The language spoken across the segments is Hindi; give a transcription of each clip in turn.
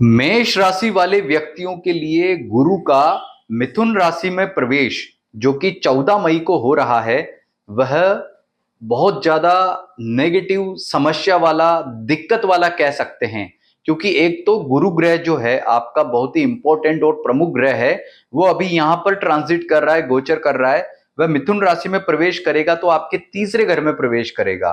मेष राशि वाले व्यक्तियों के लिए गुरु का मिथुन राशि में प्रवेश जो कि 14 मई को हो रहा है, वह बहुत ज्यादा नेगेटिव समस्या वाला, दिक्कत वाला कह सकते हैं। क्योंकि एक तो गुरु ग्रह जो है आपका बहुत ही इंपॉर्टेंट और प्रमुख ग्रह है, वो अभी यहां पर ट्रांजिट कर रहा है, गोचर कर रहा है। वह मिथुन राशि में प्रवेश करेगा तो आपके तीसरे घर में प्रवेश करेगा।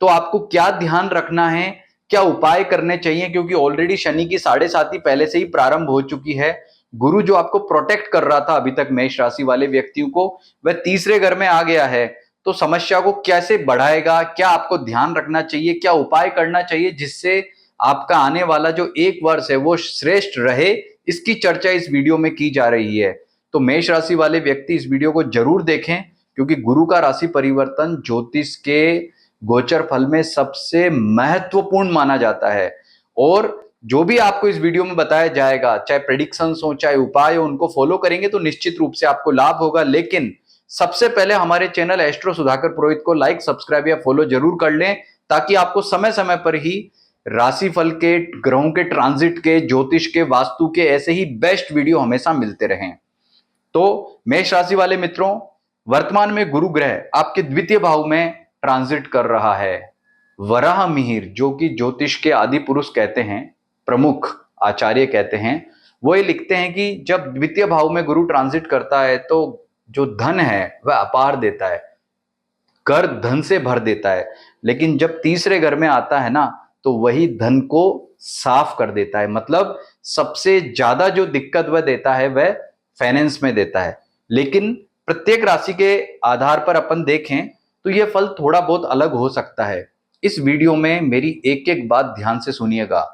तो आपको क्या ध्यान रखना है, क्या उपाय करने चाहिए, क्योंकि ऑलरेडी शनि की साढ़े साती पहले से ही प्रारंभ हो चुकी है। गुरु जो आपको प्रोटेक्ट कर रहा था अभी तक मेष राशि वाले व्यक्तियों को, वह तीसरे घर में आ गया है। तो समस्या को कैसे बढ़ाएगा, क्या आपको ध्यान रखना चाहिए, क्या उपाय करना चाहिए जिससे आपका आने वाला जो एक वर्ष है वो श्रेष्ठ रहे, इसकी चर्चा इस वीडियो में की जा रही है। तो मेष राशि वाले व्यक्ति इस वीडियो को जरूर देखें, क्योंकि गुरु का राशि परिवर्तन ज्योतिष के गोचर फल में सबसे महत्वपूर्ण माना जाता है। और जो भी आपको इस वीडियो में बताया जाएगा, चाहे प्रेडिक्शंस हो चाहे उपाय हो, उनको फॉलो करेंगे तो निश्चित रूप से आपको लाभ होगा। लेकिन सबसे पहले हमारे चैनल एस्ट्रो सुधाकर पुरोहित को लाइक, सब्सक्राइब या फॉलो जरूर कर लें, ताकि आपको समय समय पर ही राशिफल के, ग्रहों के ट्रांजिट के, ज्योतिष के, वास्तु के ऐसे ही बेस्ट वीडियो हमेशा मिलते रहें। तो मेष राशि वाले मित्रों, वर्तमान में गुरु ग्रह आपके द्वितीय भाव में ट्रांजिट कर रहा है। वराह मिहिर, जो कि ज्योतिष के आदि पुरुष कहते हैं, प्रमुख आचार्य कहते हैं, वो ये लिखते हैं कि जब द्वितीय भाव में गुरु ट्रांजिट करता है तो जो धन है वह अपार देता है, कर धन से भर देता है। लेकिन जब तीसरे घर में आता है ना, तो वही धन को साफ कर देता है। मतलब सबसे ज्यादा जो दिक्कत वह देता है वह फाइनेंस में देता है। लेकिन प्रत्येक राशि के आधार पर अपन देखें तो यह फल थोड़ा बहुत अलग हो सकता है। इस वीडियो में मेरी एक एक बात ध्यान से सुनिएगा।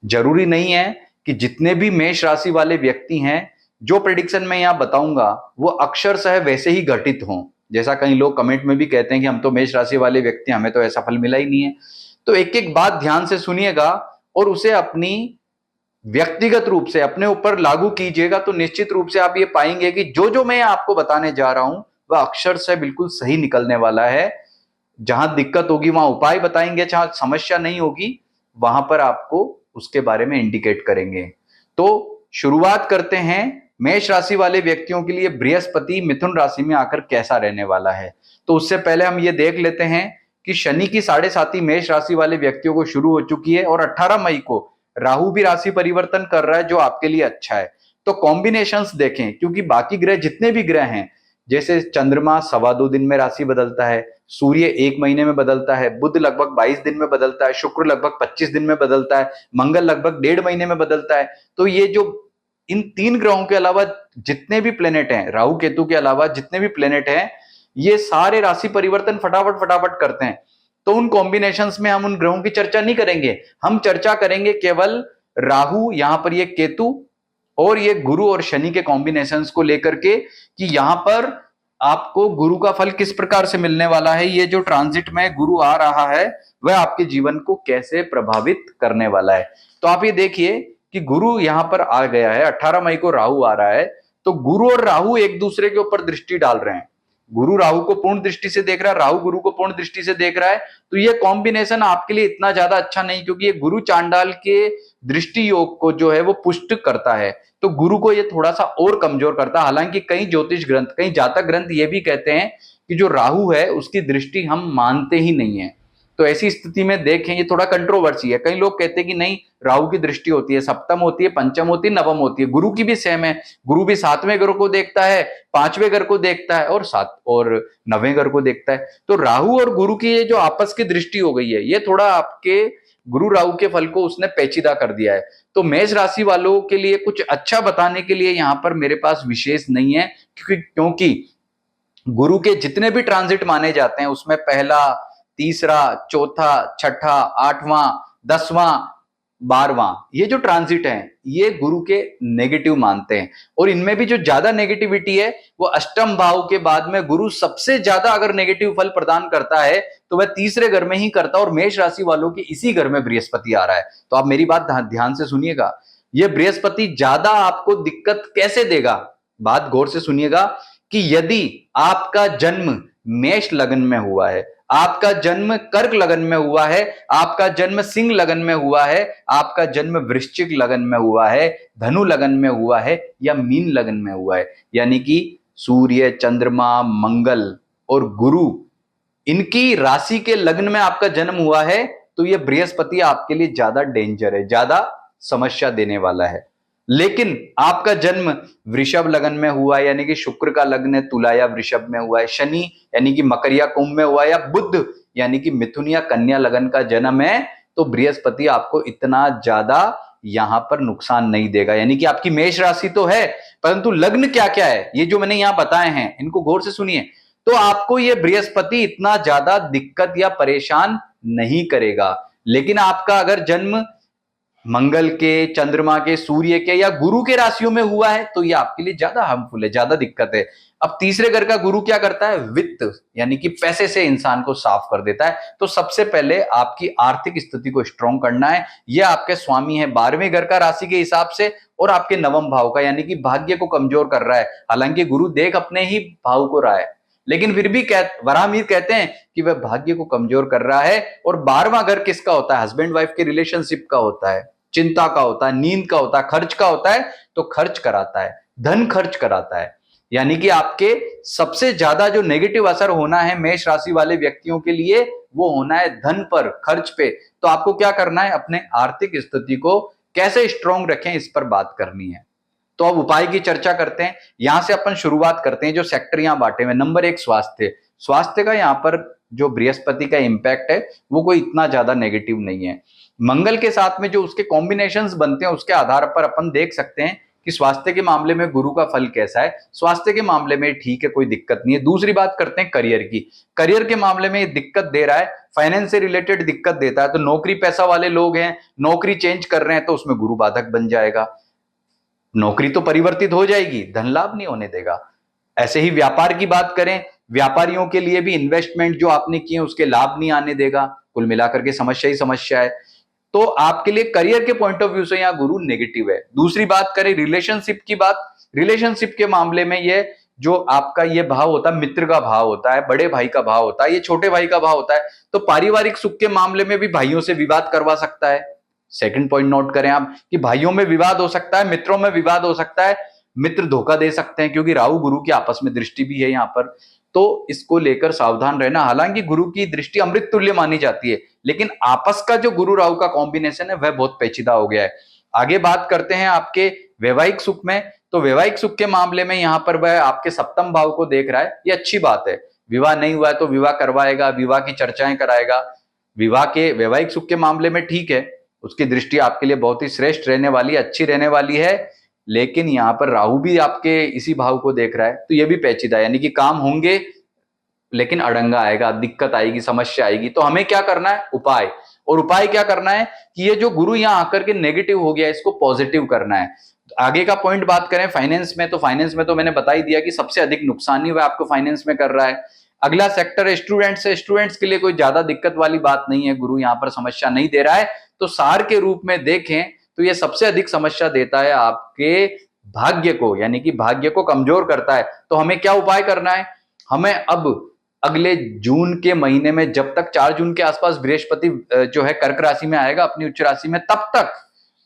जरूरी नहीं है कि जितने भी मेष राशि वाले व्यक्ति हैं, जो प्रेडिक्शन मैं यहां बताऊंगा वो अक्षरशः वैसे ही घटित हों। जैसा कई लोग कमेंट में भी कहते हैं कि हम तो मेष राशि वाले व्यक्ति, हमें तो ऐसा फल मिला ही नहीं है। तो एक एक बात ध्यान से सुनिएगा और उसे अपनी व्यक्तिगत रूप से अपने ऊपर लागू कीजिएगा, तो निश्चित रूप से आप ये पाएंगे कि जो जो मैं आपको बताने जा रहा हूं वह अक्षरशः बिल्कुल सही निकलने वाला है। जहां दिक्कत होगी वहां उपाय बताएंगे, जहां समस्या नहीं होगी वहां पर आपको उसके बारे में इंडिकेट करेंगे। तो शुरुआत करते हैं। मेष राशि वाले व्यक्तियों के लिए बृहस्पति मिथुन राशि में आकर कैसा रहने वाला है। तो उससे पहले हम ये देख लेते हैं कि शनि की साढ़े साती मेष राशि वाले व्यक्तियों को शुरू हो चुकी है और 18 मई को राहु भी राशि परिवर्तन कर रहा है, जो आपके लिए अच्छा है। तो कॉम्बिनेशंस देखें, क्योंकि बाकी ग्रह जितने भी ग्रह हैं, जैसे चंद्रमा 2.25 दिन में राशि बदलता है, सूर्य 1 महीने में बदलता है, बुध लगभग 22 दिन में बदलता है, शुक्र लगभग 25 दिन में बदलता है, मंगल लगभग 1.5 महीने में बदलता है। तो ये जो इन 3 ग्रहों के अलावा जितने भी प्लेनेट हैं, राहु केतु के अलावा जितने भी प्लेनेट हैं, ये सारे राशि परिवर्तन फटाफट फटाफट करते हैं। तो उन कॉम्बिनेशंस में हम उन ग्रहों की चर्चा नहीं करेंगे। हम चर्चा करेंगे केवल राहु, यहां पर ये केतु और ये गुरु और शनि के कॉम्बिनेशंस को लेकर के, कि यहां पर आपको गुरु का फल किस प्रकार से मिलने वाला है, ये जो ट्रांजिट में गुरु आ रहा है वह आपके जीवन को कैसे प्रभावित करने वाला है। तो आप ये देखिए कि गुरु यहां पर आ गया है, 18 मई को राहु आ रहा है। तो गुरु और राहु एक दूसरे के ऊपर दृष्टि डाल रहे हैं। गुरु राहु को पूर्ण दृष्टि से देख रहा है, राहु गुरु को पूर्ण दृष्टि से देख रहा है। तो ये कॉम्बिनेशन आपके लिए इतना ज्यादा अच्छा नहीं, क्योंकि ये गुरु चांडाल के दृष्टि योग को जो है वो पुष्ट करता है। तो गुरु को ये थोड़ा सा और कमजोर करता है। हालांकि कई ज्योतिष ग्रंथ, कई जातक ग्रंथ ये भी कहते हैं कि जो राहु है उसकी दृष्टि हम मानते ही नहीं है। तो ऐसी स्थिति में देखें, ये थोड़ा कंट्रोवर्सी है। कई लोग कहते हैं कि नहीं, राहु की दृष्टि होती है, सप्तम होती है, पंचम होती है, नवम होती है। गुरु की भी सेम है। गुरु भी 7वें घर को देखता है, 5वें घर को देखता है और 7 और 9वें घर को देखता है। तो राहु और गुरु की ये जो आपस की दृष्टि हो गई है, ये थोड़ा आपके गुरु राहु के फल को उसने पेचीदा कर दिया है। तो मेष राशि वालों के लिए कुछ अच्छा बताने के लिए यहां पर मेरे पास विशेष नहीं है, क्योंकि गुरु के जितने भी ट्रांजिट माने जाते हैं उसमें पहला, तीसरा, चौथा, छठा, 8वां, 10वां, 12वां, ये जो ट्रांजिट है ये गुरु के नेगेटिव मानते हैं। और इनमें भी जो ज्यादा नेगेटिविटी है वो अष्टम भाव के बाद में गुरु सबसे ज्यादा अगर नेगेटिव फल प्रदान करता है तो वह तीसरे घर में ही करता है, और मेष राशि वालों के इसी घर में बृहस्पति आ रहा है। तो आप मेरी बात ध्यान से सुनिएगा, ये बृहस्पति ज्यादा आपको दिक्कत कैसे देगा, बात गौर से सुनिएगा। कि यदि आपका जन्म मेष लग्न में हुआ है, आपका जन्म कर्क लगन में हुआ है, आपका जन्म सिंह लगन में हुआ है, आपका जन्म वृश्चिक लगन में हुआ है, धनु लगन में हुआ है या मीन लगन में हुआ है, यानी कि सूर्य, चंद्रमा, मंगल और गुरु, इनकी राशि के लग्न में आपका जन्म हुआ है, तो यह बृहस्पति आपके लिए ज्यादा डेंजर है, ज्यादा समस्या देने वाला है। लेकिन आपका जन्म वृषभ लगन में हुआ है, यानी कि शुक्र का लग्न है, तुला या वृषभ में हुआ है, शनि यानी कि मकर या कुंभ में हुआ है, या बुध यानी कि मिथुन या कन्या लगन का जन्म है, तो बृहस्पति आपको इतना ज्यादा यहां पर नुकसान नहीं देगा। यानी कि आपकी मेष राशि तो है, परंतु लग्न क्या क्या है ये जो मैंने यहां बताए हैं इनको गौर से सुनिए, तो आपको ये बृहस्पति इतना ज्यादा दिक्कत या परेशान नहीं करेगा। लेकिन आपका अगर जन्म मंगल के, चंद्रमा के, सूर्य के या गुरु के राशियों में हुआ है तो ये आपके लिए ज्यादा हार्मफुल है, ज्यादा दिक्कत है। अब तीसरे घर का गुरु क्या करता है? वित्त, यानी कि पैसे से इंसान को साफ कर देता है। तो सबसे पहले आपकी आर्थिक स्थिति को स्ट्रॉन्ग करना है। यह आपके स्वामी है 12वें घर का राशि के हिसाब से और आपके नवम भाव का, यानी कि भाग्य को कमजोर कर रहा है। हालांकि गुरु देख अपने ही भाव को रहा है, लेकिन फिर भी वराहमिहिर कहते हैं कि वह भाग्य को कमजोर कर रहा है। और 12वां घर किसका होता है? हस्बैंड वाइफ के रिलेशनशिप का होता है, चिंता का होता है, नींद का होता है, खर्च का होता है। तो खर्च कराता है, धन खर्च कराता है। यानी कि आपके सबसे ज्यादा जो नेगेटिव असर होना है मेष राशि वाले व्यक्तियों के लिए, वो होना है धन पर, खर्च पे। तो आपको क्या करना है? अपने आर्थिक स्थिति को कैसे स्ट्रॉन्ग रखें, इस पर बात करनी है। तो अब उपाय की चर्चा करते हैं। यहां से अपन शुरुआत करते हैं। जो सेक्टर यहां बांटे हुए, नंबर 1 स्वास्थ्य। स्वास्थ्य का यहां पर जो बृहस्पति का इंपैक्ट है वो कोई इतना ज्यादा नेगेटिव नहीं है। मंगल के साथ में जो उसके कॉम्बिनेशंस बनते हैं उसके आधार पर अपन देख सकते हैं कि स्वास्थ्य के मामले में गुरु का फल कैसा है। स्वास्थ्य के मामले में ठीक है, कोई दिक्कत नहीं है। दूसरी बात करते हैं करियर की। करियर के मामले में दिक्कत दे रहा है, फाइनेंस से रिलेटेड दिक्कत देता है। तो नौकरी पैसा वाले लोग हैं, नौकरी चेंज कर रहे हैं, तो उसमें गुरु बाधक बन जाएगा। नौकरी तो परिवर्तित हो जाएगी, धन लाभ नहीं होने देगा। ऐसे ही व्यापार की बात करें, व्यापारियों के लिए भी इन्वेस्टमेंट जो आपने किए उसके लाभ नहीं आने देगा। कुल मिलाकर के समस्या ही समस्या है। तो आपके लिए करियर के पॉइंट ऑफ व्यू से यहां गुरु नेगेटिव है। दूसरी बात करें रिलेशनशिप की बात, रिलेशनशिप के मामले में ये जो आपका ये भाव होता है, मित्र का भाव होता है, बड़े भाई का भाव होता है, ये छोटे भाई का भाव होता है। तो पारिवारिक सुख के मामले में भी भाइयों से विवाद करवा सकता है। सेकंड पॉइंट नोट करें आप कि भाइयों में विवाद हो सकता है, मित्रों में विवाद हो सकता है, मित्र धोखा दे सकते हैं, क्योंकि राहु गुरु की आपस में दृष्टि भी है यहां पर। तो इसको लेकर सावधान रहना। हालांकि गुरु की दृष्टि अमृत तुल्य मानी जाती है, लेकिन आपस का जो गुरु राहु का कॉम्बिनेशन है वह बहुत पेचीदा हो गया है। आगे बात करते हैं आपके वैवाहिक सुख में। तो वैवाहिक सुख के मामले में यहां पर वह आपके सप्तम भाव को देख रहा है, ये अच्छी बात है। विवाह नहीं हुआ है तो विवाह करवाएगा, विवाह की चर्चाएं कराएगा। विवाह के वैवाहिक सुख के मामले में ठीक है, उसकी दृष्टि आपके लिए बहुत ही श्रेष्ठ रहने वाली है, अच्छी रहने वाली है। लेकिन यहाँ पर राहु भी आपके इसी भाव को देख रहा है, तो ये भी पेचीदा है। यानी कि काम होंगे लेकिन अड़ंगा आएगा, दिक्कत आएगी, समस्या आएगी। तो हमें क्या करना है? उपाय। और उपाय क्या करना है कि ये जो गुरु यहाँ आकर के नेगेटिव हो गया इसको पॉजिटिव करना है। आगे का पॉइंट बात करें फाइनेंस में, तो फाइनेंस में तो मैंने बता ही दिया कि सबसे अधिक नुकसान ही वह आपको फाइनेंस में कर रहा है। अगला सेक्टर स्टूडेंट्स है। स्टूडेंट्स के लिए कोई ज्यादा दिक्कत वाली बात नहीं है, गुरु यहाँ पर समस्या नहीं दे रहा है। तो सार के रूप में देखें तो ये सबसे अधिक समस्या देता है आपके भाग्य को, यानी कि भाग्य को कमजोर करता है। तो हमें क्या उपाय करना है? हमें अब अगले जून के महीने में, जब तक 4 जून के आसपास बृहस्पति जो है कर्क राशि में आएगा अपनी उच्च राशि में, तब तक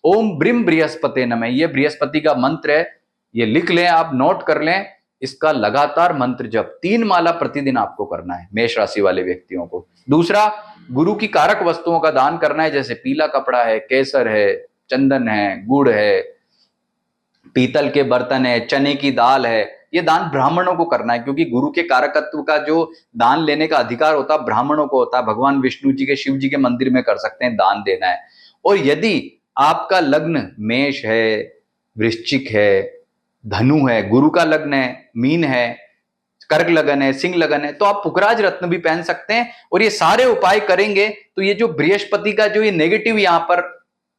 ओम ब्रीम बृहस्पति नमः, ये बृहस्पति का मंत्र है, ये लिख लें आप, नोट कर लें। इसका लगातार मंत्र जप 3 माला प्रतिदिन आपको करना है मेष राशि वाले व्यक्तियों को। दूसरा, गुरु की कारक वस्तुओं का दान करना है, जैसे पीला कपड़ा है, केसर है, चंदन है, गुड़ है, पीतल के बर्तन है, चने की दाल है। ये दान ब्राह्मणों को करना है, क्योंकि गुरु के कारकत्व का जो दान लेने का अधिकार होता है ब्राह्मणों को होता है। भगवान विष्णु जी के, शिव जी के मंदिर में कर सकते हैं, दान देना है। और यदि आपका लग्न मेष है, वृश्चिक है, धनु है, गुरु का लग्न है, मीन है, कर्क लगन है, सिंह लगन है, तो आप पुखराज रत्न भी पहन सकते हैं। और ये सारे उपाय करेंगे तो ये जो बृहस्पति का जो ये नेगेटिव यहां पर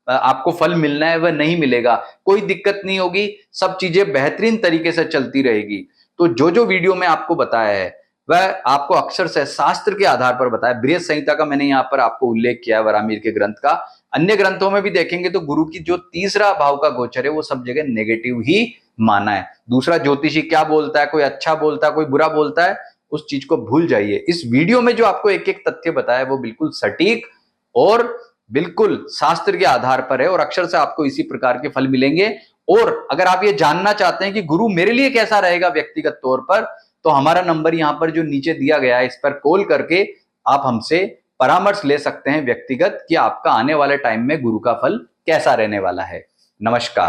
आपको फल मिलना है वह नहीं मिलेगा। कोई दिक्कत नहीं होगी, सब चीजें बेहतरीन तरीके से चलती रहेगी। तो जो जो वीडियो में आपको बताया है वह आपको अक्षर से शास्त्र के आधार पर बताया। बृहत संहिता का मैंने यहाँ पर आपको उल्लेख किया है, वराहमिहिर के ग्रंथ का। अन्य ग्रंथों में भी देखेंगे तो गुरु की जो तीसरा भाव का गोचर है वो सब जगह नेगेटिव ही माना है। दूसरा ज्योतिषी क्या बोलता है, कोई अच्छा बोलता है, कोई बुरा बोलता है, उस चीज को भूल जाइए। इस वीडियो में जो आपको एक एक तथ्य बताया वो बिल्कुल सटीक और बिल्कुल शास्त्र के आधार पर है और अक्षर से आपको इसी प्रकार के फल मिलेंगे। और अगर आप ये जानना चाहते हैं कि गुरु मेरे लिए कैसा रहेगा व्यक्तिगत तौर पर, तो हमारा नंबर यहां पर जो नीचे दिया गया है इस पर कॉल करके आप हमसे परामर्श ले सकते हैं व्यक्तिगत, कि आपका आने वाले टाइम में गुरु का फल कैसा रहने वाला है। नमस्कार।